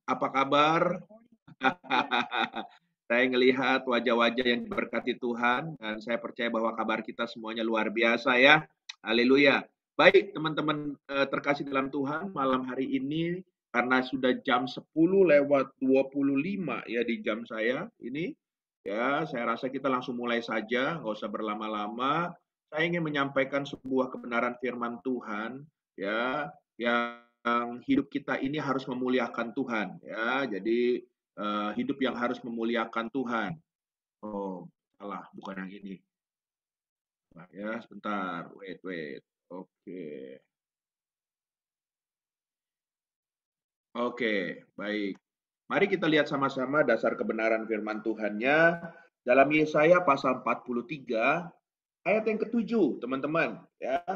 apa kabar? Saya ngelihat wajah-wajah yang diberkati Tuhan dan saya percaya bahwa kabar kita semuanya luar biasa ya. Haleluya. Baik teman-teman terkasih dalam Tuhan, malam hari ini karena sudah jam 10:25 ya di jam saya ini, ya saya rasa kita langsung mulai saja, nggak usah berlama-lama. Saya ingin menyampaikan sebuah kebenaran firman Tuhan ya, yang hidup kita ini harus memuliakan Tuhan ya. Jadi hidup yang harus memuliakan Tuhan. Oh, salah, bukan yang ini. Nah, ya, sebentar. Wait. Oke. Oke, baik. Mari kita lihat sama-sama dasar kebenaran firman Tuhannya dalam Yesaya pasal 43 ayat yang ketujuh, teman-teman. Ya,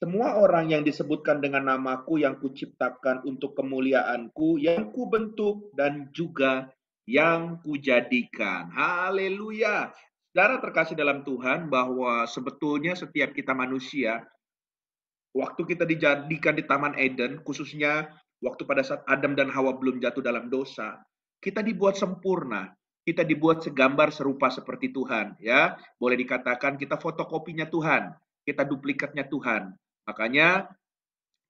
semua orang yang disebutkan dengan namaku yang kuciptakan untuk kemuliaanku, yang kubentuk dan juga yang kujadikan. Haleluya. Saudara terkasih dalam Tuhan bahwa sebetulnya setiap kita manusia, waktu kita dijadikan di Taman Eden, khususnya waktu pada saat Adam dan Hawa belum jatuh dalam dosa, kita dibuat sempurna. Kita dibuat segambar serupa seperti Tuhan, ya. Boleh dikatakan kita fotokopinya Tuhan, kita duplikatnya Tuhan. Makanya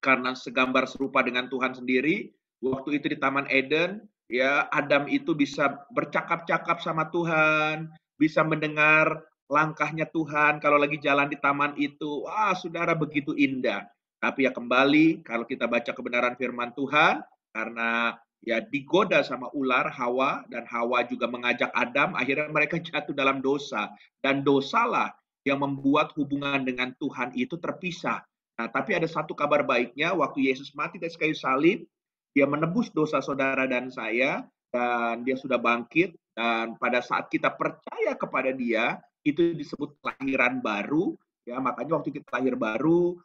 karena segambar serupa dengan Tuhan sendiri, waktu itu di Taman Eden, ya Adam itu bisa bercakap-cakap sama Tuhan, bisa mendengar langkahnya Tuhan kalau lagi jalan di taman itu. Wah, saudara begitu indah. Tapi ya kembali, kalau kita baca kebenaran firman Tuhan, karena ya digoda sama ular Hawa, dan Hawa juga mengajak Adam, akhirnya mereka jatuh dalam dosa. Dan dosalah yang membuat hubungan dengan Tuhan itu terpisah. Nah, tapi ada satu kabar baiknya, waktu Yesus mati di kayu salib, dia menebus dosa saudara dan saya, dan dia sudah bangkit, dan pada saat kita percaya kepada dia, itu disebut kelahiran baru, ya makanya waktu kita lahir baru,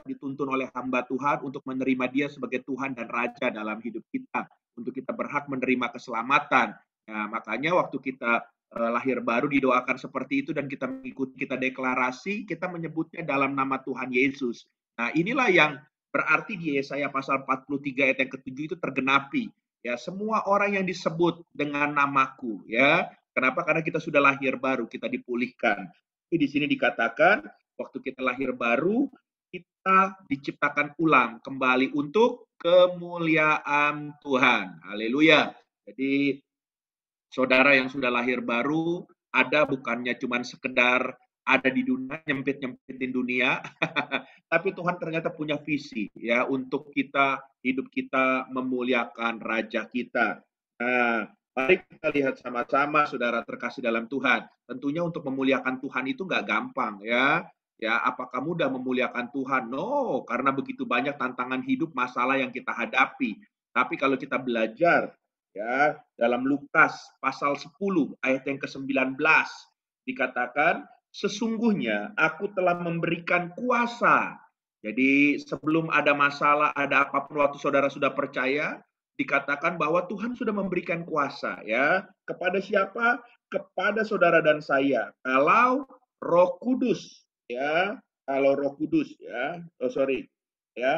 dituntun oleh hamba Tuhan untuk menerima dia sebagai Tuhan dan Raja dalam hidup kita, untuk kita berhak menerima keselamatan. Nah, makanya waktu kita lahir baru didoakan seperti itu dan kita mengikuti, kita deklarasi, kita menyebutnya dalam nama Tuhan Yesus. Nah, inilah yang berarti di Yesaya pasal 43 ayat yang ketujuh itu tergenapi. Ya, semua orang yang disebut dengan namaku, ya. Kenapa? Karena kita sudah lahir baru, kita dipulihkan. Tapi di sini dikatakan waktu kita lahir baru, kita diciptakan ulang kembali untuk kemuliaan Tuhan. Haleluya. Jadi saudara yang sudah lahir baru, ada bukannya cuma sekedar ada di dunia, nyempit-nyempitin dunia, tapi Tuhan ternyata punya visi ya untuk kita, hidup kita memuliakan Raja kita. Nah, mari kita lihat sama-sama saudara terkasih dalam Tuhan. Tentunya untuk memuliakan Tuhan itu nggak gampang ya. Ya, apakah mudah memuliakan Tuhan? No, karena begitu banyak tantangan hidup, masalah yang kita hadapi. Tapi kalau kita belajar ya dalam Lukas pasal 10 ayat yang ke-19 dikatakan, sesungguhnya aku telah memberikan kuasa. Jadi sebelum ada masalah, ada apapun, waktu saudara sudah percaya, dikatakan bahwa Tuhan sudah memberikan kuasa ya kepada siapa? Kepada saudara dan saya. Kalau Roh Kudus ya, kalau Roh Kudus ya, ya,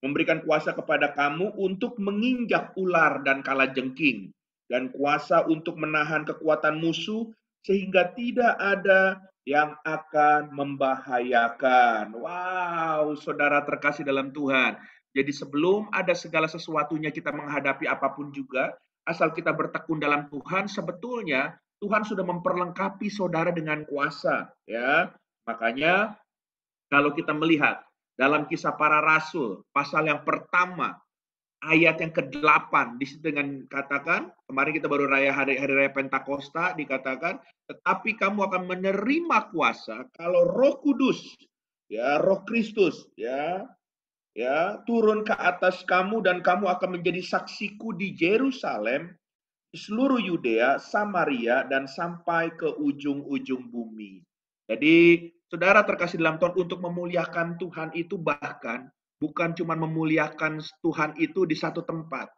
memberikan kuasa kepada kamu untuk menginjak ular dan kalajengking, dan kuasa untuk menahan kekuatan musuh, sehingga tidak ada yang akan membahayakan. Wow, saudara terkasih dalam Tuhan. Jadi sebelum ada segala sesuatunya kita menghadapi apapun juga, asal kita bertekun dalam Tuhan, sebetulnya Tuhan sudah memperlengkapi saudara dengan kuasa. Ya, makanya kalau kita melihat dalam Kisah Para Rasul, pasal yang pertama, ayat yang ke-8, di situ dengan katakan, kemarin kita baru hari raya Pentakosta, dikatakan, tetapi kamu akan menerima kuasa kalau Roh Kudus, ya, Roh Kristus, ya, turun ke atas kamu dan kamu akan menjadi saksiku di Yerusalem, di seluruh Yudea, Samaria, dan sampai ke ujung-ujung bumi. Jadi, saudara terkasih dalam Tuhan, untuk memuliakan Tuhan itu bahkan bukan cuma memuliakan Tuhan itu di satu tempat.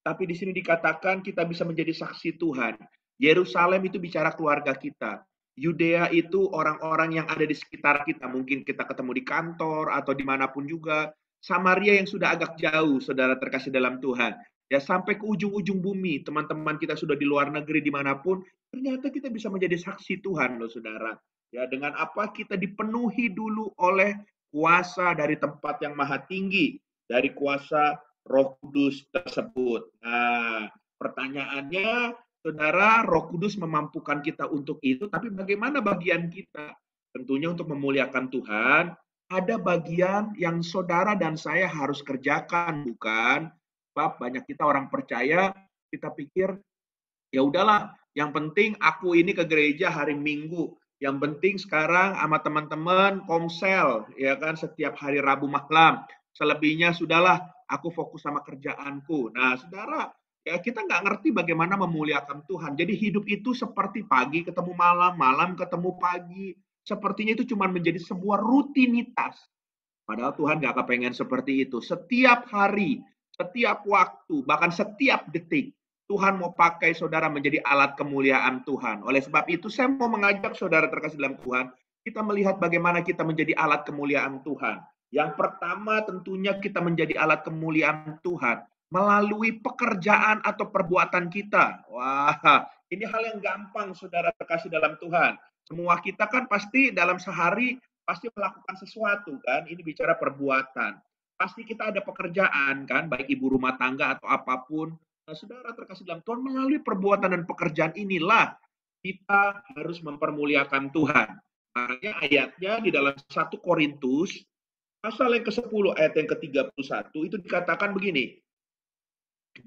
Tapi di sini dikatakan kita bisa menjadi saksi Tuhan. Yerusalem itu bicara keluarga kita. Yudea itu orang-orang yang ada di sekitar kita. Mungkin kita ketemu di kantor atau dimanapun juga. Samaria yang sudah agak jauh, saudara terkasih dalam Tuhan. ya sampai ke ujung-ujung bumi, teman-teman kita sudah di luar negeri dimanapun, ternyata kita bisa menjadi saksi Tuhan loh saudara. Ya dengan apa kita dipenuhi dulu oleh kuasa dari tempat yang maha tinggi, dari kuasa Roh Kudus tersebut. Nah, pertanyaannya, saudara, Roh Kudus memampukan kita untuk itu, tapi bagaimana bagian kita? Tentunya untuk memuliakan Tuhan, ada bagian yang saudara dan saya harus kerjakan, bukan? Sebab banyak kita orang percaya, kita pikir ya udahlah, yang penting aku ini ke gereja hari Minggu. Yang penting sekarang sama teman-teman komsel, ya kan, setiap hari Rabu malam. Selebihnya sudahlah, aku fokus sama kerjaanku. Nah, saudara, ya kita nggak ngerti bagaimana memuliakan Tuhan. Jadi hidup itu seperti pagi ketemu malam, malam ketemu pagi. Sepertinya itu cuma menjadi sebuah rutinitas. Padahal Tuhan gak kepengen seperti itu. Setiap hari, setiap waktu, bahkan setiap detik, Tuhan mau pakai saudara menjadi alat kemuliaan Tuhan. Oleh sebab itu, saya mau mengajak saudara terkasih dalam Tuhan, kita melihat bagaimana kita menjadi alat kemuliaan Tuhan. Yang pertama tentunya kita menjadi alat kemuliaan Tuhan melalui pekerjaan atau perbuatan kita. Wah, ini hal yang gampang saudara terkasih dalam Tuhan. Semua kita kan pasti dalam sehari pasti melakukan sesuatu kan, ini bicara perbuatan. Pasti kita ada pekerjaan kan, baik ibu rumah tangga atau apapun. Nah, saudara terkasih dalam Tuhan, melalui perbuatan dan pekerjaan inilah kita harus mempermuliakan Tuhan. Makanya ayatnya di dalam 1 Korintus, pasal yang ke-10 ayat yang ke-31, itu dikatakan begini,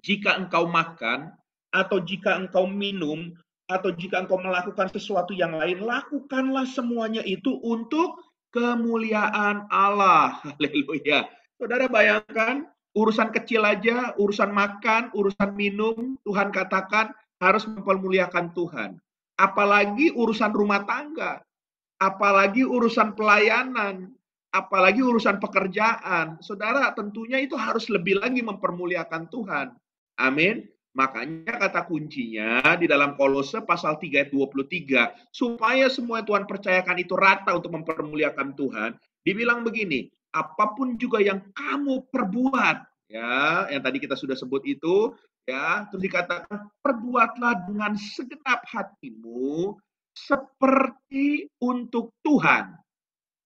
jika engkau makan, atau jika engkau minum, atau jika engkau melakukan sesuatu yang lain, lakukanlah semuanya itu untuk kemuliaan Allah. Haleluya. Saudara bayangkan, urusan kecil aja, urusan makan, urusan minum, Tuhan katakan harus mempermuliakan Tuhan. Apalagi urusan rumah tangga, apalagi urusan pelayanan, apalagi urusan pekerjaan. Saudara, tentunya itu harus lebih lagi mempermuliakan Tuhan. Amin. Makanya kata kuncinya di dalam Kolose pasal 3 ayat 23, supaya semua yang Tuhan percayakan itu rata untuk mempermuliakan Tuhan, dibilang begini, apapun juga yang kamu perbuat, ya, yang tadi kita sudah sebut itu, ya, terus dikatakan perbuatlah dengan segenap hatimu seperti untuk Tuhan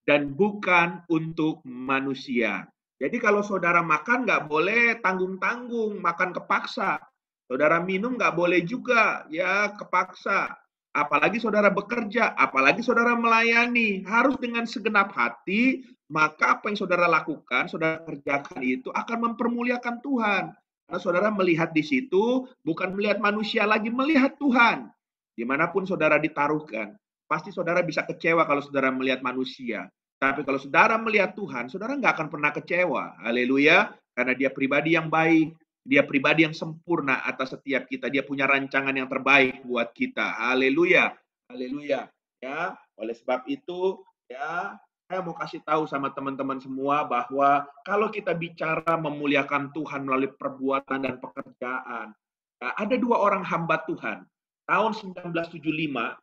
dan bukan untuk manusia. Jadi kalau saudara makan nggak boleh tanggung-tanggung, makan kepaksa. Saudara minum nggak boleh juga, ya kepaksa. Apalagi saudara bekerja, apalagi saudara melayani, harus dengan segenap hati, maka apa yang saudara lakukan, saudara kerjakan itu akan mempermuliakan Tuhan. Karena saudara melihat di situ, bukan melihat manusia lagi, melihat Tuhan. Dimanapun saudara ditaruhkan, pasti saudara bisa kecewa kalau saudara melihat manusia. Tapi kalau saudara melihat Tuhan, saudara nggak akan pernah kecewa. Haleluya. Karena dia pribadi yang baik. Dia pribadi yang sempurna atas setiap kita. Dia punya rancangan yang terbaik buat kita. Haleluya. Haleluya. Ya, oleh sebab itu, ya, saya mau kasih tahu sama teman-teman semua bahwa kalau kita bicara memuliakan Tuhan melalui perbuatan dan pekerjaan, ya, ada dua orang hamba Tuhan. Tahun 1975,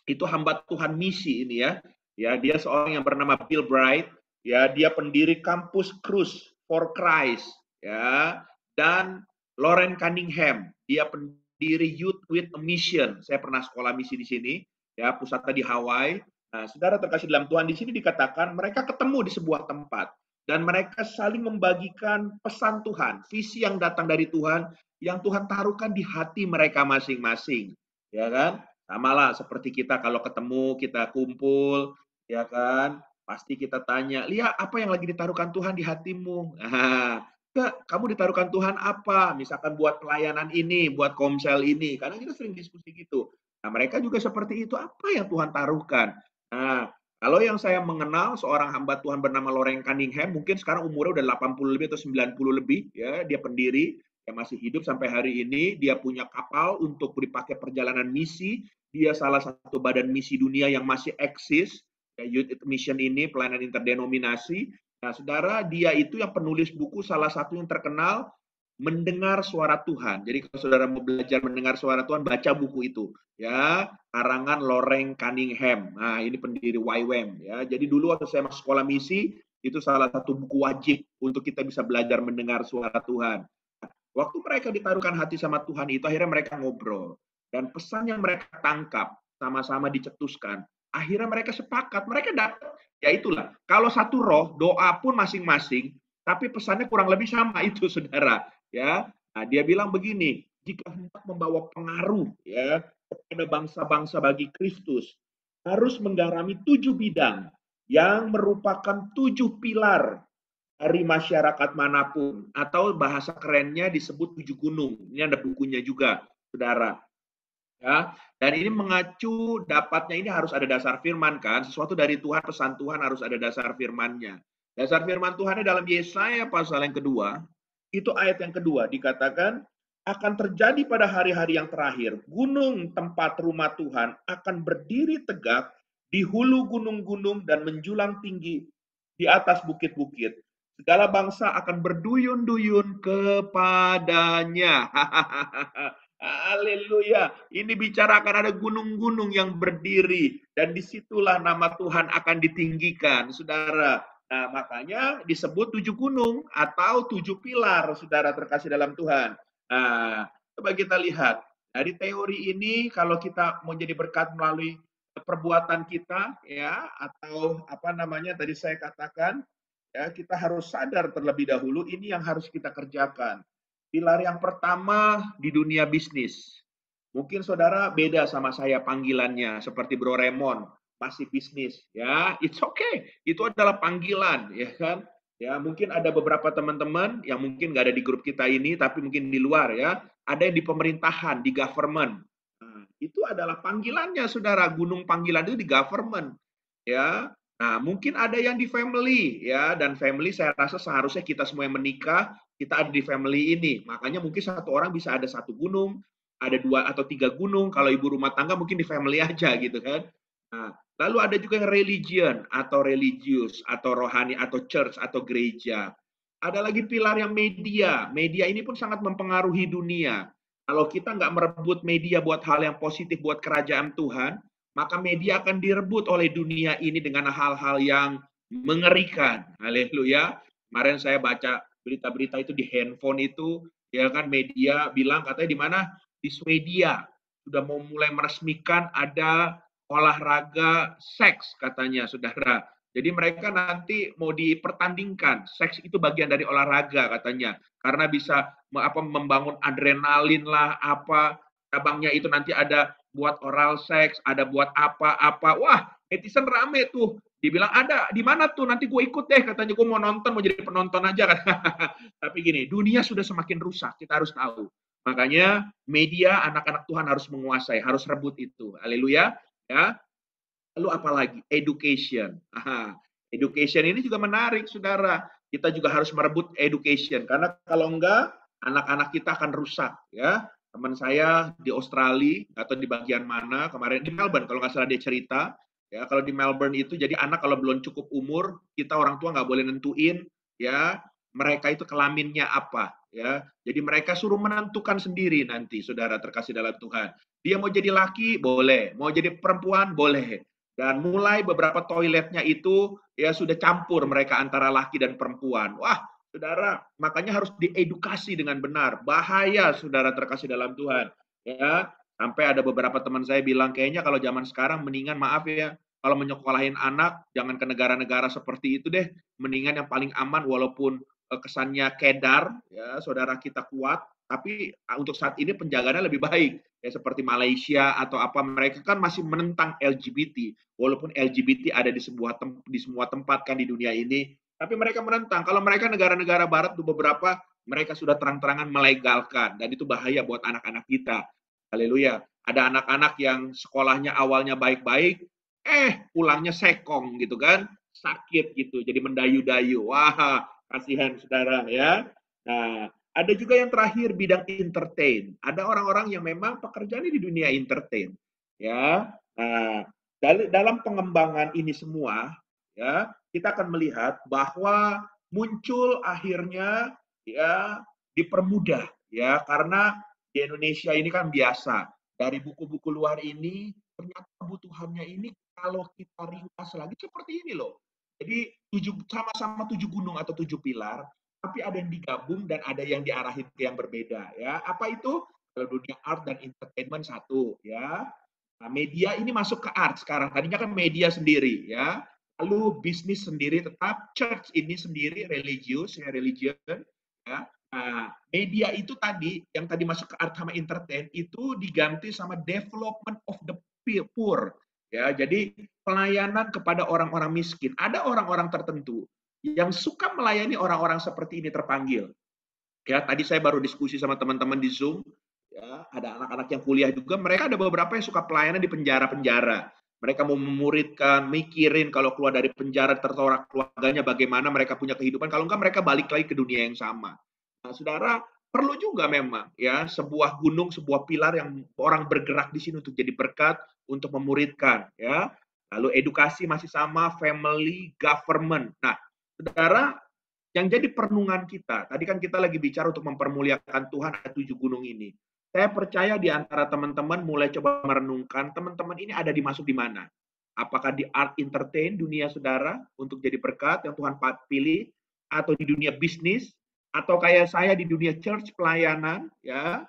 itu hamba Tuhan misi ini ya. Ya, dia seorang yang bernama Bill Bright, ya, dia pendiri kampus Cruz for Christ, ya. Dan Lauren Cunningham, dia pendiri Youth with a Mission. Saya pernah sekolah misi di sini, ya, pusatnya di Hawaii. Nah, saudara terkasih dalam Tuhan, di sini dikatakan mereka ketemu di sebuah tempat dan mereka saling membagikan pesan Tuhan, visi yang datang dari Tuhan, yang Tuhan taruhkan di hati mereka masing-masing, ya kan? Sama lah seperti kita kalau ketemu, kita kumpul, ya kan? Pasti kita tanya, Lia, apa yang lagi ditaruhkan Tuhan di hatimu? Nah, kamu ditaruhkan Tuhan apa? Misalkan buat pelayanan ini, buat komsel ini. Karena kita sering diskusi gitu. Nah, mereka juga seperti itu. Apa yang Tuhan taruhkan? Nah, kalau yang saya mengenal seorang hamba Tuhan bernama Lauren Cunningham, mungkin sekarang umurnya udah 80 lebih atau 90 lebih, ya, dia pendiri yang masih hidup sampai hari ini. Dia punya kapal untuk dipakai perjalanan misi. Dia salah satu badan misi dunia yang masih eksis, ya, Youth Mission ini, pelayanan interdenominasi. Nah, saudara, dia itu yang penulis buku salah satu yang terkenal, Mendengar Suara Tuhan. Jadi kalau saudara mau belajar mendengar suara Tuhan, baca buku itu, ya, karangan Lauren Cunningham. Nah, ini pendiri YWAM, ya. Jadi dulu waktu saya masuk sekolah misi, itu salah satu buku wajib untuk kita bisa belajar mendengar suara Tuhan. Waktu mereka ditaruhkan hati sama Tuhan itu akhirnya mereka ngobrol. Dan pesan yang mereka tangkap sama-sama dicetuskan. Akhirnya mereka sepakat, mereka dapat. Ya itulah, kalau satu roh, doa pun masing-masing, tapi pesannya kurang lebih sama itu, saudara. Ya, nah, dia bilang begini, jika hendak membawa pengaruh ya kepada bangsa-bangsa bagi Kristus, harus menggarami 7 bidang yang merupakan 7 pilar dari masyarakat manapun, atau bahasa kerennya disebut 7 gunung. Ini ada bukunya juga, saudara. Ya, dan ini mengacu dapatnya ini harus ada dasar firman kan, sesuatu dari Tuhan, pesan Tuhan harus ada dasar firmannya. Dasar firman Tuhannya dalam Yesaya pasal yang kedua, itu ayat yang kedua dikatakan akan terjadi pada hari-hari yang terakhir, gunung tempat rumah Tuhan akan berdiri tegak di hulu gunung-gunung dan menjulang tinggi di atas bukit-bukit. Segala bangsa akan berduyun-duyun kepadanya. Haleluya. Ini bicarakan ada gunung-gunung yang berdiri dan disitulah nama Tuhan akan ditinggikan, saudara. Nah, makanya disebut 7 gunung atau 7 pilar, saudara terkasih dalam Tuhan. Nah, coba kita lihat. Dari teori ini, kalau kita mau jadi berkat melalui perbuatan kita, ya, atau apa namanya tadi saya katakan, ya, kita harus sadar terlebih dahulu ini yang harus kita kerjakan. Pilar yang pertama di dunia bisnis. Mungkin saudara beda sama saya panggilannya, seperti Bro Remon, masih bisnis. Ya, it's okay. Itu adalah panggilan, ya kan? Ya, mungkin ada beberapa teman-teman yang mungkin nggak ada di grup kita ini, tapi mungkin di luar ya. Ada yang di pemerintahan, di government. Nah, itu adalah panggilannya, saudara. Gunung panggilan itu di government. Ya, nah, mungkin ada yang di family ya, dan family saya rasa seharusnya kita semua yang menikah, kita ada di family ini. Makanya mungkin satu orang bisa ada 1 gunung, ada 2 atau 3 gunung. Kalau ibu rumah tangga mungkin di family aja gitu kan. Nah, lalu ada juga yang religion atau religius atau rohani atau church atau gereja. Ada lagi pilar yang media. Media ini pun sangat mempengaruhi dunia. Kalau kita nggak merebut media buat hal yang positif buat kerajaan Tuhan, maka media akan direbut oleh dunia ini dengan hal-hal yang mengerikan. Haleluya. Kemarin saya baca berita-berita itu di handphone itu, ya kan, media bilang katanya di mana? Di Swedia sudah mau mulai meresmikan ada olahraga seks katanya, saudara. Jadi mereka nanti mau dipertandingkan. Seks itu bagian dari olahraga katanya. Karena bisa membangun adrenalin lah, apa cabangnya itu nanti ada buat oral seks, ada buat apa-apa. Wah, netizen rame tuh. Dibilang ada, di mana tuh? Nanti gue ikut deh, katanya gue mau nonton, mau jadi penonton aja kan. Tapi gini, dunia sudah semakin rusak, kita harus tahu. Makanya media anak-anak Tuhan harus menguasai, harus rebut itu. Haleluya. Ya. Lalu apalagi? Education. Aha. Education ini juga menarik, saudara. Kita juga harus merebut education. Karena kalau enggak, anak-anak kita akan rusak. Ya. Teman saya di Australia, atau di bagian mana, kemarin di Melbourne, kalau nggak salah dia cerita, ya kalau di Melbourne itu, jadi anak kalau belum cukup umur, kita orang tua nggak boleh nentuin, ya mereka itu kelaminnya apa. Ya. Jadi mereka suruh menentukan sendiri nanti, saudara terkasih dalam Tuhan. Dia mau jadi laki, boleh. Mau jadi perempuan, boleh. Dan mulai beberapa toiletnya itu ya sudah campur mereka antara laki dan perempuan. Wah, saudara, makanya harus diedukasi dengan benar. Bahaya, saudara terkasih dalam Tuhan. Ya, sampai ada beberapa teman saya bilang kayaknya kalau zaman sekarang mendingan maaf ya, kalau menyekolahin anak jangan ke negara-negara seperti itu deh. Mendingan yang paling aman walaupun kesannya kedar, ya saudara kita kuat, tapi untuk saat ini penjagaannya lebih baik ya seperti Malaysia atau apa, mereka kan masih menentang LGBT walaupun LGBT ada di semua tempat kan di dunia ini, tapi mereka menentang. Kalau mereka negara-negara barat tuh beberapa mereka sudah terang-terangan melegalkan dan itu bahaya buat anak-anak kita. Haleluya. Ada anak-anak yang sekolahnya awalnya baik-baik, pulangnya sekong gitu kan, sakit gitu, jadi mendayu-dayu. Wah, kasihan saudara ya. Nah, ada juga yang terakhir bidang entertain. Ada orang-orang yang memang pekerjaannya di dunia entertain. Ya, nah, dalam pengembangan ini semua, ya kita akan melihat bahwa muncul akhirnya ya dipermudah ya karena di Indonesia ini kan biasa dari buku-buku luar ini ternyata kebutuhannya ini kalau kita ringkas lagi seperti ini loh. Jadi sama-sama 7 gunung atau 7 pilar tapi ada yang digabung dan ada yang diarahin ke yang berbeda ya. Apa itu? Kalau dunia art dan entertainment satu ya. Nah, media ini masuk ke art sekarang. Tadinya kan media sendiri ya. Lalu bisnis sendiri tetap, church ini sendiri religius ya, religion ya. Nah, media itu tadi yang tadi masuk ke art sama entertain itu diganti sama development of the poor ya. Jadi pelayanan kepada orang-orang miskin. Ada orang-orang tertentu yang suka melayani orang-orang seperti ini terpanggil. Ya, tadi saya baru diskusi sama teman-teman di Zoom, ya, ada anak-anak yang kuliah juga, mereka ada beberapa yang suka pelayanan di penjara-penjara. Mereka mau memuridkan, mikirin kalau keluar dari penjara tertorak keluarganya bagaimana mereka punya kehidupan, kalau enggak mereka balik lagi ke dunia yang sama. Nah, Saudara, perlu juga memang ya sebuah gunung, sebuah pilar yang orang bergerak di sini untuk jadi berkat, untuk memuridkan ya. Lalu edukasi masih sama, family, government. Nah, Saudara, yang jadi perenungan kita, tadi kan kita lagi bicara untuk mempermuliakan Tuhan ada 7 gunung ini. Saya percaya di antara teman-teman mulai coba merenungkan, teman-teman ini ada dimasuk di mana? Apakah di art entertain dunia saudara untuk jadi berkat yang Tuhan pilih, atau di dunia bisnis, atau kayak saya di dunia church pelayanan, ya,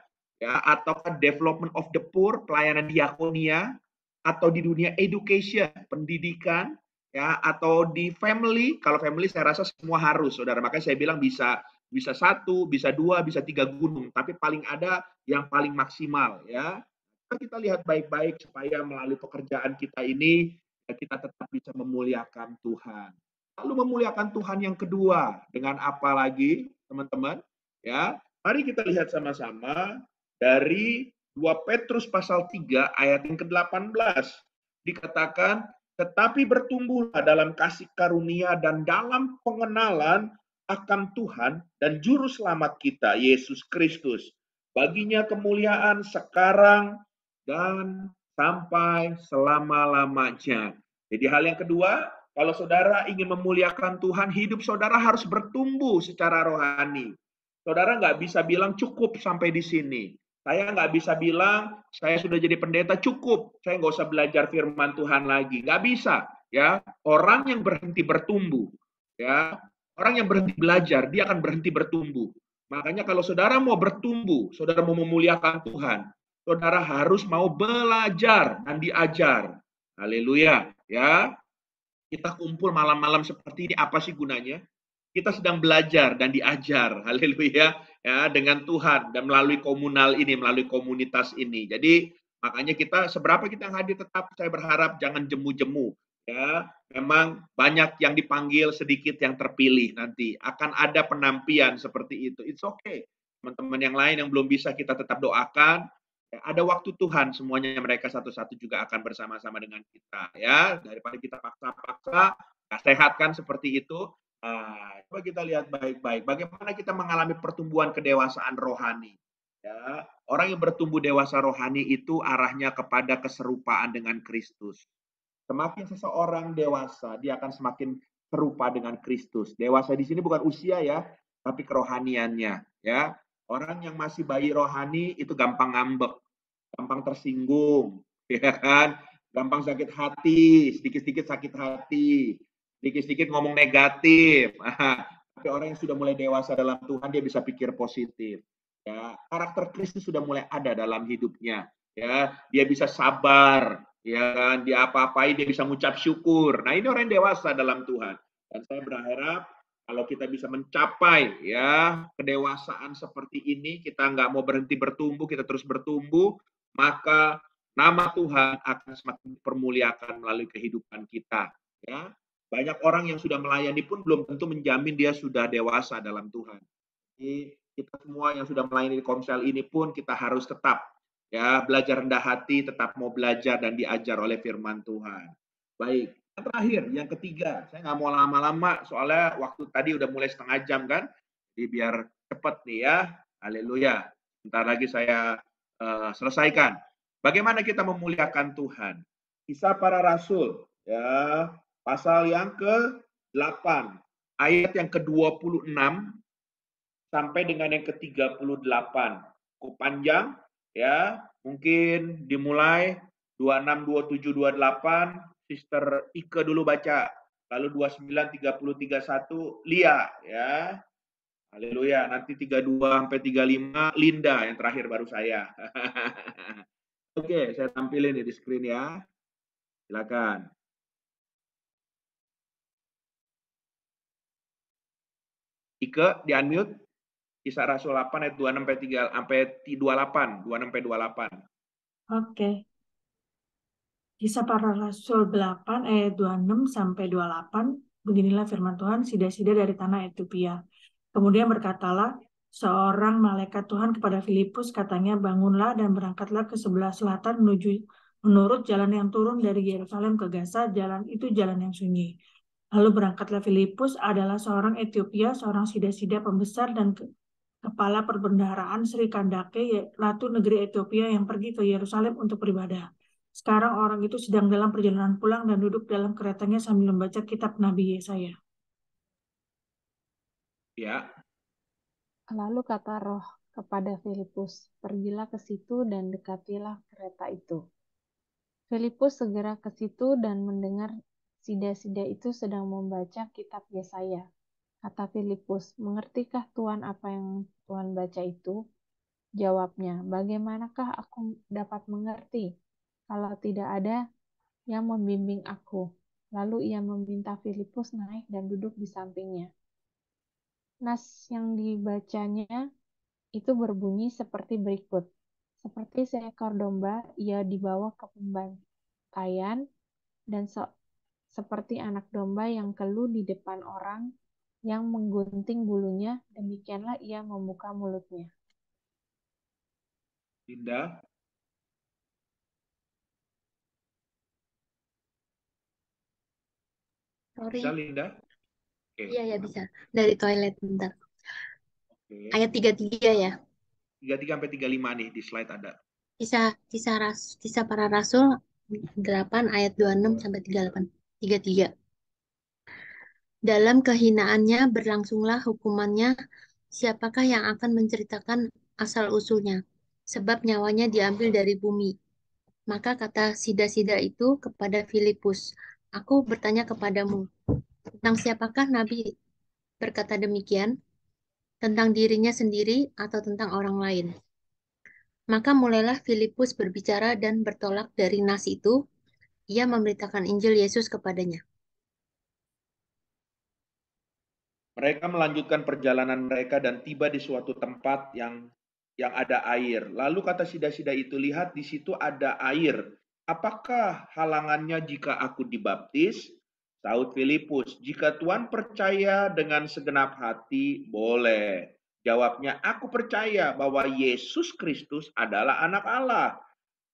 atau development of the poor pelayanan diakonia, atau di dunia education pendidikan, ya, atau di family. Kalau family saya rasa semua harus, saudara. Makanya saya bilang bisa satu, bisa dua, bisa tiga gunung, tapi paling ada yang paling maksimal, ya. Kita lihat baik-baik supaya melalui pekerjaan kita ini kita tetap bisa memuliakan Tuhan. Lalu memuliakan Tuhan yang kedua dengan apa lagi, teman-teman? Ya, mari kita lihat sama-sama dari 2 Petrus pasal 3 ayat yang ke-18. Dikatakan, tetapi bertumbuhlah dalam kasih karunia dan dalam pengenalan akan Tuhan dan Juru Selamat kita, Yesus Kristus. Baginya kemuliaan sekarang dan sampai selama-lamanya. Jadi hal yang kedua, kalau saudara ingin memuliakan Tuhan, hidup saudara harus bertumbuh secara rohani. Saudara nggak bisa bilang cukup sampai di sini. Saya nggak bisa bilang saya sudah jadi pendeta cukup, saya nggak usah belajar firman Tuhan lagi. Nggak bisa, ya. Orang yang berhenti bertumbuh, ya, orang yang berhenti belajar, dia akan berhenti bertumbuh. Makanya kalau saudara mau bertumbuh, saudara mau memuliakan Tuhan, saudara harus mau belajar dan diajar. Haleluya, ya. Kita kumpul malam-malam seperti ini apa sih gunanya? Kita sedang belajar dan diajar, haleluya, ya, dengan Tuhan dan melalui komunal ini, melalui komunitas ini. Jadi makanya kita seberapa kita hadir tetap saya berharap jangan jemu-jemu, ya. Memang banyak yang dipanggil, sedikit yang terpilih nanti. Akan ada penampian seperti itu. It's okay. Teman-teman yang lain yang belum bisa kita tetap doakan. Ya, ada waktu Tuhan, semuanya mereka satu-satu juga akan bersama-sama dengan kita, ya. Daripada kita paksa-paksa, sehatkan seperti itu. Coba kita lihat baik-baik. Bagaimana kita mengalami pertumbuhan kedewasaan rohani. Ya, orang yang bertumbuh dewasa rohani itu arahnya kepada keserupaan dengan Kristus. Semakin seseorang dewasa, dia akan semakin serupa dengan Kristus. Dewasa di sini bukan usia ya, tapi kerohaniannya. Ya, orang yang masih bayi rohani itu gampang ngambek, gampang tersinggung, ya kan? Gampang sakit hati, sedikit-sedikit sakit hati, sedikit-sedikit ngomong negatif. Tapi orang yang sudah mulai dewasa dalam Tuhan, dia bisa pikir positif. Ya, karakter Kristus sudah mulai ada dalam hidupnya. Ya, dia bisa sabar, ya kan? Dia apa-apain dia bisa mengucap syukur. Nah, ini orang yang dewasa dalam Tuhan. Dan saya berharap kalau kita bisa mencapai ya kedewasaan seperti ini, kita nggak mau berhenti bertumbuh, kita terus bertumbuh, maka nama Tuhan akan semakin dipermuliakan melalui kehidupan kita. Ya, banyak orang yang sudah melayani pun belum tentu menjamin dia sudah dewasa dalam Tuhan. Jadi kita semua yang sudah melayani di Komsel ini pun kita harus tetap ya belajar rendah hati, tetap mau belajar dan diajar oleh firman Tuhan. Baik, yang terakhir, yang ketiga, saya nggak mau lama-lama soalnya waktu tadi udah mulai setengah jam kan, jadi biar cepat nih ya. Haleluya. Bentar lagi saya selesaikan. Bagaimana kita memuliakan Tuhan? Kisah para Rasul, ya, pasal yang ke-8, ayat yang ke-26 sampai dengan yang ke-38. Cukup panjang, ya. Mungkin dimulai 26, 27, 28. Sister Ike dulu baca. Lalu 29, 30, 31 Lia, ya. Haleluya. Nanti 32 sampai 35 Linda yang terakhir baru saya. Oke, saya tampilin di screen ya. Silakan. Ike, di-unmute. Kisah Rasul 8 ayat 26 sampai 3 sampai 28, 26 sampai 28. Oke. Kisah Para Rasul 8 ayat 26 sampai 28. Beginilah firman Tuhan, sida-sida dari tanah Ethiopia. Kemudian berkatalah seorang malaikat Tuhan kepada Filipus, katanya, bangunlah dan berangkatlah ke sebelah selatan menurut jalan yang turun dari Yerusalem ke Gaza, jalan itu jalan yang sunyi. Lalu berangkatlah Filipus, adalah seorang Ethiopia, seorang sida-sida pembesar dan kepala perbendaharaan Sri Kandake, ratu negeri Ethiopia yang pergi ke Yerusalem untuk beribadah. Sekarang orang itu sedang dalam perjalanan pulang dan duduk dalam keretanya sambil membaca kitab Nabi Yesaya. Ya. Lalu kata Roh kepada Filipus, pergilah ke situ dan dekatilah kereta itu. Filipus segera ke situ dan mendengar sida-sida itu sedang membaca kitab Yesaya. Kata Filipus, mengertikah Tuhan apa yang Tuhan baca itu? Jawabnya, bagaimanakah aku dapat mengerti kalau tidak ada yang membimbing aku? Lalu ia meminta Filipus naik dan duduk di sampingnya. Nas yang dibacanya itu berbunyi seperti berikut. Seperti seekor domba, ia dibawa ke pembantaian, dan seperti anak domba yang keluh di depan orang yang menggunting bulunya, demikianlah ia membuka mulutnya. Linda. Sorry. Bisa, Linda? Oke. Iya, ya bisa. Dari toilet bentar. Oke. Ayat 33 ya. 33 sampai 35 nih di slide ada. Kisah Para Rasul 8 ayat 26 sampai 38. 33. Dalam kehinaannya berlangsunglah hukumannya. Siapakah yang akan menceritakan asal-usulnya? Sebab nyawanya diambil dari bumi. Maka kata sida-sida itu kepada Filipus, aku bertanya kepadamu, tentang siapakah Nabi berkata demikian? Tentang dirinya sendiri atau tentang orang lain? Maka mulailah Filipus berbicara dan bertolak dari nas itu, ia memberitakan Injil Yesus kepadanya. Mereka melanjutkan perjalanan mereka dan tiba di suatu tempat yang ada air. Lalu kata sida-sida itu, lihat di situ ada air. Apakah halangannya jika aku dibaptis? Sahut Filipus, jika Tuhan percaya dengan segenap hati, boleh. Jawabnya, aku percaya bahwa Yesus Kristus adalah anak Allah.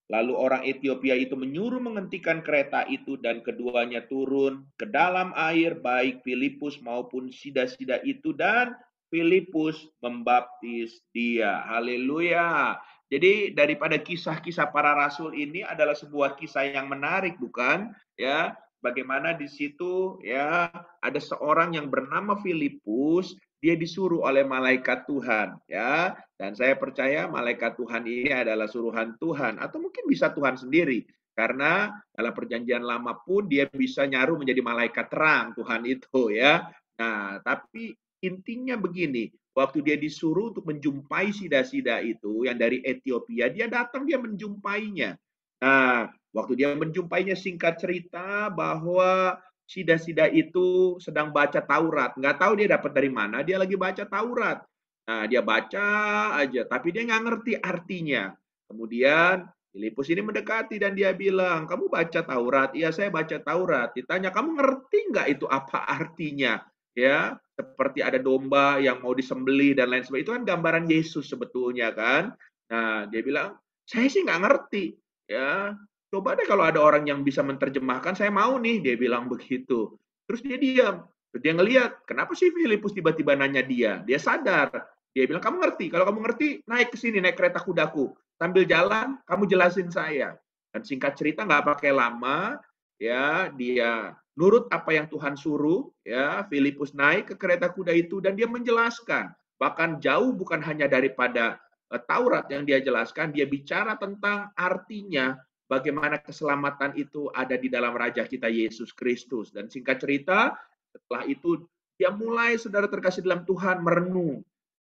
Lalu orang Ethiopia itu menyuruh menghentikan kereta itu dan keduanya turun ke dalam air, baik Filipus maupun sida-sida itu, dan Filipus membaptis dia. Haleluya. Jadi daripada kisah-kisah para rasul ini adalah sebuah kisah yang menarik, bukan? Ya, bagaimana di situ ya ada seorang yang bernama Filipus, dia disuruh oleh malaikat Tuhan, ya. Dan saya percaya malaikat Tuhan ini adalah suruhan Tuhan, atau mungkin bisa Tuhan sendiri. Karena dalam perjanjian lama pun dia bisa nyaruh menjadi malaikat terang Tuhan itu, ya. Nah, tapi intinya begini, waktu dia disuruh untuk menjumpai sida-sida itu yang dari Ethiopia, dia datang, dia menjumpainya. Nah, waktu dia menjumpainya, singkat cerita bahwa sida-sida itu sedang baca Taurat. Nggak tahu dia dapat dari mana, dia lagi baca Taurat. Nah, dia baca aja, tapi dia nggak ngerti artinya. Kemudian Filipus ini mendekati dan dia bilang, kamu baca Taurat? Iya, saya baca Taurat. Ditanya, kamu ngerti nggak itu apa artinya? Ya, seperti ada domba yang mau disembelih dan lain sebagainya. Itu kan gambaran Yesus sebetulnya kan. Nah, dia bilang, saya sih nggak ngerti. Ya, coba deh kalau ada orang yang bisa menerjemahkan, saya mau nih, dia bilang begitu. Terus dia diam. Terus dia ngelihat, kenapa sih Filipus tiba-tiba nanya dia? Dia sadar. Dia bilang, kamu ngerti? Kalau kamu ngerti, naik ke sini, naik kereta kudaku. Sambil jalan, kamu jelasin saya. Dan singkat cerita, nggak pakai lama, ya dia nurut apa yang Tuhan suruh, ya Filipus naik ke kereta kuda itu dan dia menjelaskan. Bahkan jauh bukan hanya daripada Taurat yang dia jelaskan, dia bicara tentang artinya bagaimana keselamatan itu ada di dalam Raja kita Yesus Kristus. Dan singkat cerita, setelah itu dia mulai, saudara terkasih dalam Tuhan, merenung.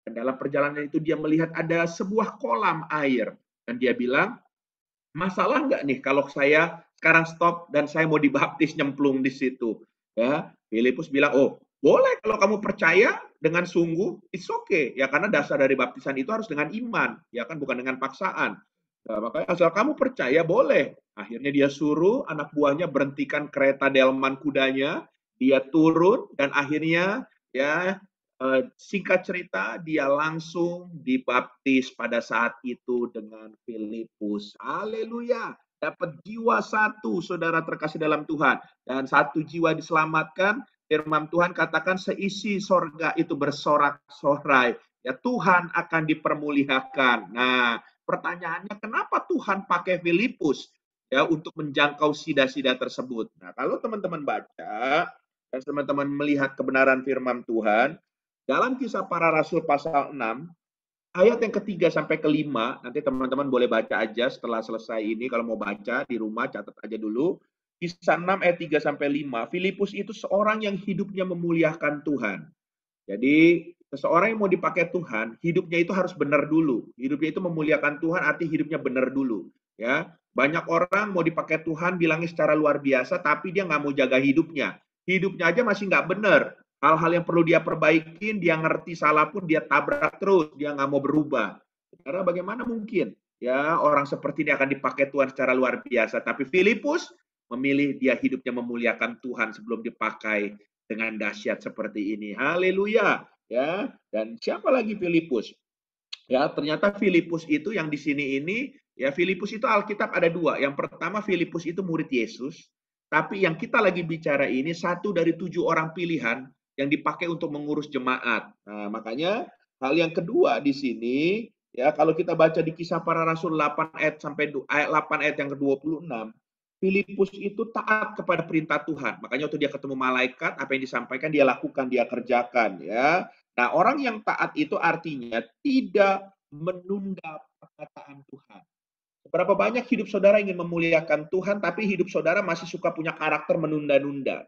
Dan dalam perjalanan itu dia melihat ada sebuah kolam air. Dan dia bilang, masalah nggak nih kalau saya sekarang stop dan saya mau dibaptis nyemplung di situ? Ya, Filipus bilang, oh boleh kalau kamu percaya dengan sungguh, it's okay. Ya karena dasar dari baptisan itu harus dengan iman, ya kan, bukan dengan paksaan. Nah, makanya asal kamu percaya boleh. Akhirnya dia suruh anak buahnya berhentikan kereta delman kudanya, dia turun dan akhirnya ya singkat cerita dia langsung dibaptis pada saat itu dengan Filipus. Haleluya. Dapat jiwa satu, saudara terkasih dalam Tuhan. Dan satu jiwa diselamatkan, firman Tuhan katakan seisi sorga itu bersorak-sorai. Ya, Tuhan akan dipermuliakan. Nah, pertanyaannya kenapa Tuhan pakai Filipus ya untuk menjangkau sida-sida tersebut? Nah, kalau teman-teman baca dan teman-teman melihat kebenaran firman Tuhan, dalam Kisah Para Rasul pasal 6, ayat yang ketiga sampai kelima, nanti teman-teman boleh baca aja setelah selesai ini, kalau mau baca di rumah catat aja dulu. Kisah 6 ayat 3 sampai 5, Filipus itu seorang yang hidupnya memuliakan Tuhan. Jadi seseorang yang mau dipakai Tuhan, hidupnya itu harus benar dulu. Hidupnya itu memuliakan Tuhan, arti hidupnya benar dulu. Ya, banyak orang mau dipakai Tuhan bilangnya secara luar biasa, tapi dia nggak mau jaga hidupnya. Hidupnya aja masih nggak benar. Hal-hal yang perlu dia perbaikin, dia ngerti salah pun dia tabrak terus, dia nggak mau berubah. Karena bagaimana mungkin ya orang seperti ini akan dipakai Tuhan secara luar biasa? Tapi Filipus memilih dia hidupnya memuliakan Tuhan sebelum dipakai dengan dahsyat seperti ini. Haleluya. Ya, dan siapa lagi Filipus? Ya, ternyata Filipus itu yang di sini ini, ya Filipus itu Alkitab ada dua. Yang pertama Filipus itu murid Yesus, tapi yang kita lagi bicara ini satu dari 7 orang pilihan yang dipakai untuk mengurus jemaat. Nah, makanya hal yang kedua di sini, ya kalau kita baca di Kisah Para Rasul 8 ayat sampai ayat 8 ayat yang ke-26, Filipus itu taat kepada perintah Tuhan. Makanya waktu dia ketemu malaikat, apa yang disampaikan dia lakukan, dia kerjakan, ya. Nah, orang yang taat itu artinya tidak menunda perkataan Tuhan. Berapa banyak hidup saudara ingin memuliakan Tuhan, tapi hidup saudara masih suka punya karakter menunda-nunda.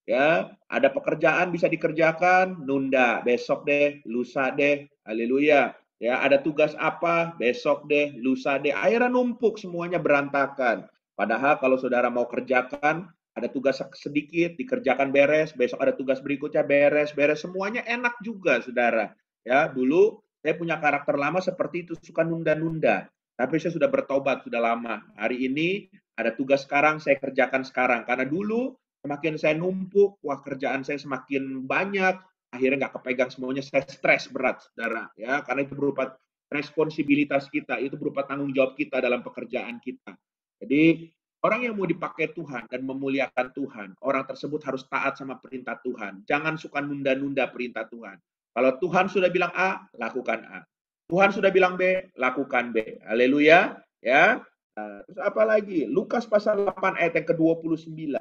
Ya, ada pekerjaan bisa dikerjakan, nunda, besok deh, lusa deh, haleluya. Ya, ada tugas apa, besok deh, lusa deh. Akhirnya numpuk semuanya berantakan. Padahal kalau saudara mau kerjakan, ada tugas sedikit, dikerjakan beres, besok ada tugas berikutnya beres, semuanya enak juga, saudara. Ya, dulu saya punya karakter lama seperti itu, suka nunda-nunda. Tapi saya sudah bertobat, sudah lama. Hari ini ada tugas sekarang, saya kerjakan sekarang. Karena dulu semakin saya numpuk, wah kerjaan saya semakin banyak, akhirnya nggak kepegang semuanya, saya stres berat, saudara. Ya, karena itu berupa responsibilitas kita, itu berupa tanggung jawab kita dalam pekerjaan kita. Jadi orang yang mau dipakai Tuhan dan memuliakan Tuhan, orang tersebut harus taat sama perintah Tuhan. Jangan suka nunda-nunda perintah Tuhan. Kalau Tuhan sudah bilang A, lakukan A. Tuhan sudah bilang B, lakukan B. Haleluya. Ya. Nah, terus apa lagi? Lukas pasal 8 ayat yang ke-29.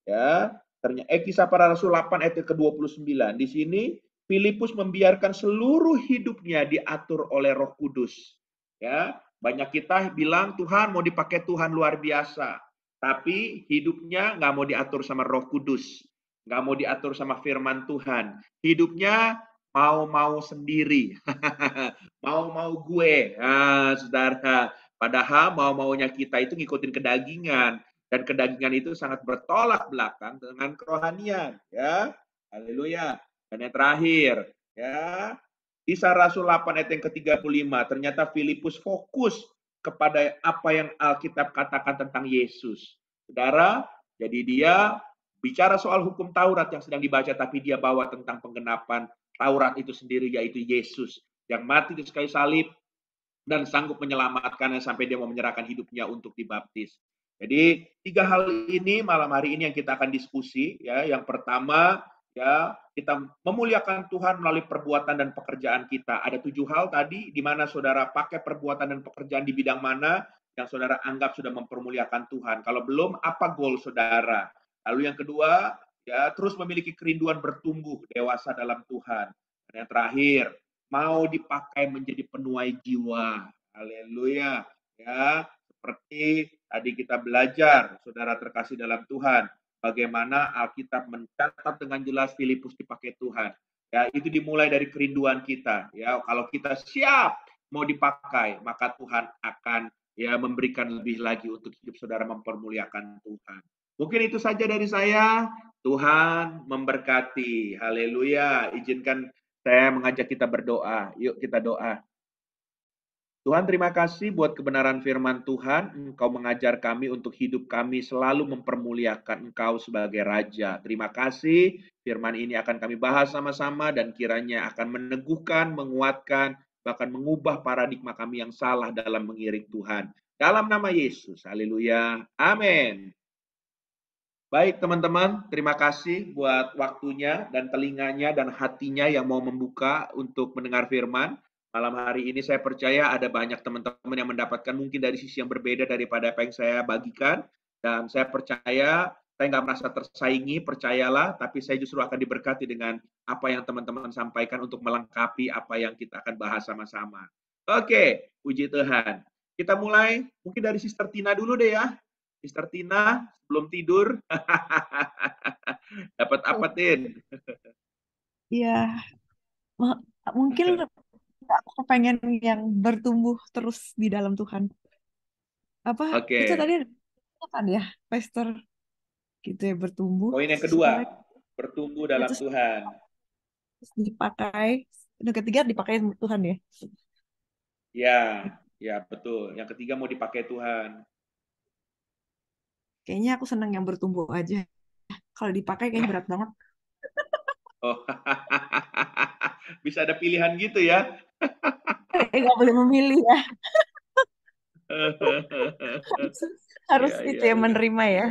Ya, ternyata Kisah Para Rasul 8 ayat ke-29. Di sini Filipus membiarkan seluruh hidupnya diatur oleh Roh Kudus. Ya, banyak kita bilang Tuhan mau dipakai Tuhan luar biasa, tapi hidupnya nggak mau diatur sama Roh Kudus, nggak mau diatur sama firman Tuhan. Hidupnya mau-mau sendiri, mau-mau gue, saudara. Padahal mau-maunya kita itu ngikutin kedagingan. Dan kedagingan itu sangat bertolak belakang dengan kerohanian, ya. Haleluya. Dan yang terakhir, ya, Kisah Rasul 8 ayat yang ke-35, ternyata Filipus fokus kepada apa yang Alkitab katakan tentang Yesus. Saudara, jadi dia bicara soal hukum Taurat yang sedang dibaca, tapi dia bawa tentang penggenapan Taurat itu sendiri, yaitu Yesus yang mati di kayu salib dan sanggup menyelamatkannya sampai dia mau menyerahkan hidupnya untuk dibaptis. Jadi 3 hal ini malam hari ini yang kita akan diskusi, ya. Yang pertama, ya, kita memuliakan Tuhan melalui perbuatan dan pekerjaan kita. Ada 7 hal tadi di mana saudara pakai perbuatan dan pekerjaan di bidang mana yang saudara anggap sudah mempermuliakan Tuhan. Kalau belum, apa goal saudara? Lalu yang kedua, ya, terus memiliki kerinduan bertumbuh dewasa dalam Tuhan. Dan yang terakhir, mau dipakai menjadi penuai jiwa. Haleluya. Ya, seperti tadi kita belajar, saudara terkasih dalam Tuhan, bagaimana Alkitab mencatat dengan jelas Filipus dipakai Tuhan. Ya, itu dimulai dari kerinduan kita. Ya, kalau kita siap mau dipakai, maka Tuhan akan ya memberikan lebih lagi untuk hidup saudara mempermuliakan Tuhan. Mungkin itu saja dari saya. Tuhan memberkati. Haleluya. Izinkan saya mengajak kita berdoa. Yuk kita doa. Tuhan, terima kasih buat kebenaran firman Tuhan. Engkau mengajar kami untuk hidup kami selalu mempermuliakan Engkau sebagai Raja. Terima kasih, firman ini akan kami bahas sama-sama dan kiranya akan meneguhkan, menguatkan, bahkan mengubah paradigma kami yang salah dalam mengiring Tuhan. Dalam nama Yesus, haleluya, amin. Baik teman-teman, terima kasih buat waktunya dan telinganya dan hatinya yang mau membuka untuk mendengar firman. Malam hari ini saya percaya ada banyak teman-teman yang mendapatkan mungkin dari sisi yang berbeda daripada apa yang saya bagikan. Dan saya percaya, saya nggak merasa tersaingi, percayalah, tapi saya justru akan diberkati dengan apa yang teman-teman sampaikan untuk melengkapi apa yang kita akan bahas sama-sama. Oke, puji Tuhan. Kita mulai mungkin dari Sister Tina dulu deh ya. Sister Tina, belum tidur. Dapat apa, Tin? Iya, mungkin aku pengen yang bertumbuh terus di dalam Tuhan. Apa itu Oke. tadi kan ya, Pastor gitu ya, bertumbuh Poin yang supaya kedua, bertumbuh dalam terus Tuhan. dipakai. Dan ketiga dipakai Tuhan ya. Ya, ya betul. Yang ketiga mau dipakai Tuhan. Kayaknya aku senang yang bertumbuh aja. Kalau dipakai kayaknya berat banget. Oh, bisa ada pilihan gitu ya. Nggak boleh memilih ya. Harus Ya, itu ya, ya, ya. menerima ya.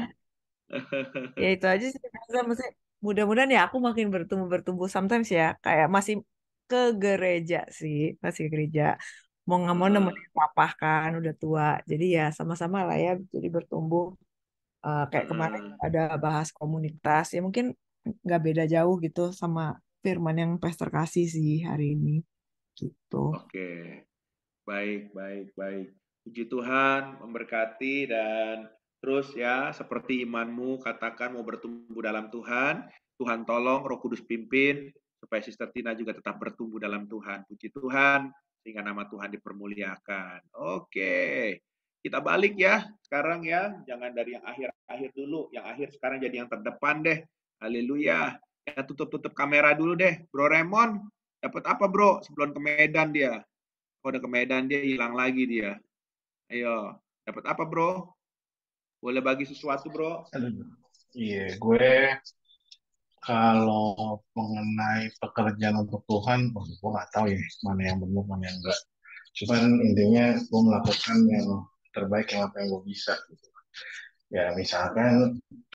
Ya itu aja sih. Maksudnya, mudah-mudahan ya aku makin bertumbuh sometimes ya. Kayak masih ke gereja sih. Masih ke gereja. Mau nggak mau nemenin papa kan, udah tua. Jadi ya sama-sama lah ya. Jadi bertumbuh. Kayak kemarin ada bahas komunitas. Ya mungkin nggak beda jauh gitu sama firman yang Pastor kasih sih hari ini. Gitu. Oke. Baik, baik, baik. Puji Tuhan memberkati dan terus ya seperti imanmu katakan mau bertumbuh dalam Tuhan. Tuhan tolong, Roh Kudus pimpin supaya Sister Tina juga tetap bertumbuh dalam Tuhan. Puji Tuhan sehingga nama Tuhan dipermuliakan. Oke. Kita balik ya sekarang ya. Jangan dari yang akhir-akhir dulu. Yang akhir sekarang jadi yang terdepan deh. Haleluya. Ya tutup-tutup kamera dulu deh. Bro Raymond, dapat apa bro sebelum ke Medan dia? Oh, udah ke Medan dia hilang lagi dia. Ayo, dapat apa bro? Boleh bagi sesuatu bro? Iya, gue kalau mengenai pekerjaan untuk Tuhan, gue nggak tahu ya mana yang benar, mana yang enggak. Cuman intinya gue melakukan yang terbaik yang apa yang gue bisa. Gitu. Ya misalkan